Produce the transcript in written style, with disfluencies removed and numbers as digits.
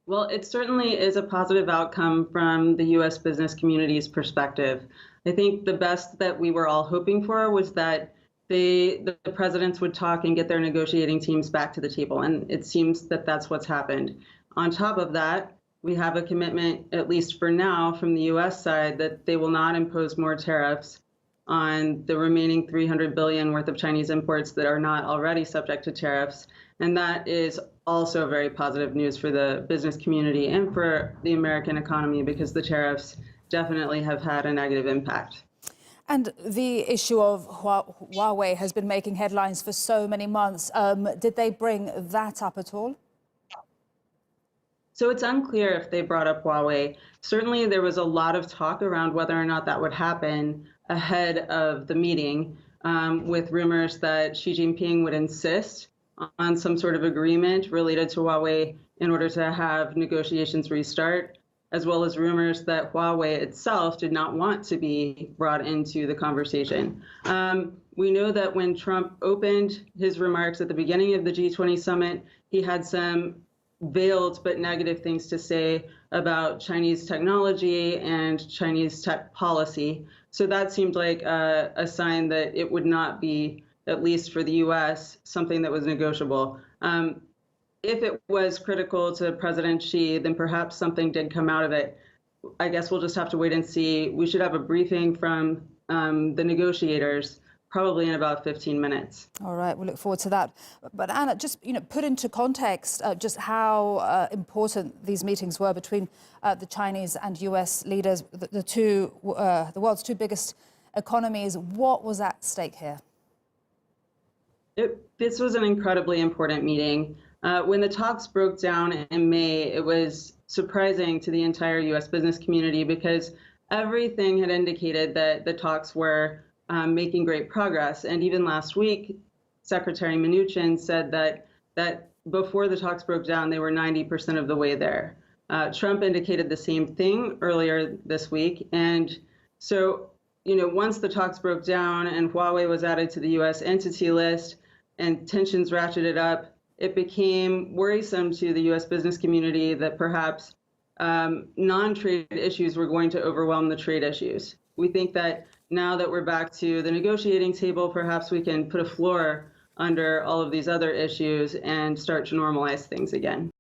Well, it certainly is a positive outcome from the US business community's perspective. I think the best that we were all hoping for was that the presidents would talk and get their negotiating teams back to the table, and it seems that that's what's happened. On top of that, we have a commitment, at least for now, from the US side that they will not impose more tariffs on the remaining 300 billion worth of Chinese imports that are not already subject to tariffs. And that is also very positive news for the business community and for the American economy because the tariffs definitely have had a negative impact. And the issue of Huawei has been making headlines for so many months. Did they bring that up at all? So it's unclear if they brought up Huawei. Certainly, there was a lot of talk around whether or not that would happen ahead of the meeting, with rumors that Xi Jinping would insist on some sort of agreement related to Huawei in order to have negotiations restart, as well as rumors that Huawei itself did not want to be brought into the conversation. We know that when Trump opened his remarks at the beginning of the G20 summit, he had some veiled but negative things to say about Chinese technology and Chinese tech policy. So that seemed like a sign that it would not be, at least for the US, something that was negotiable. If it was critical to President Xi, then perhaps something did come out of it. I guess we'll just have to wait and see. We should have a briefing from the negotiators probably in about 15 minutes. All right, we'll look forward to that. But Anna, just put into context just how important these meetings were between the Chinese and US leaders, the world's two biggest economies. What was at stake here? This was an incredibly important meeting. When the talks broke down in May, it was surprising to the entire US business community because everything had indicated that the talks were making great progress. And even last week, Secretary Mnuchin said that before the talks broke down, they were 90% of the way there. Trump indicated the same thing earlier this week. And so, once the talks broke down and Huawei was added to the US entity list and tensions ratcheted up, it became worrisome to the US business community that perhaps non-trade issues were going to overwhelm the trade issues. We think that now that we're back to the negotiating table, perhaps we can put a floor under all of these other issues and start to normalize things again.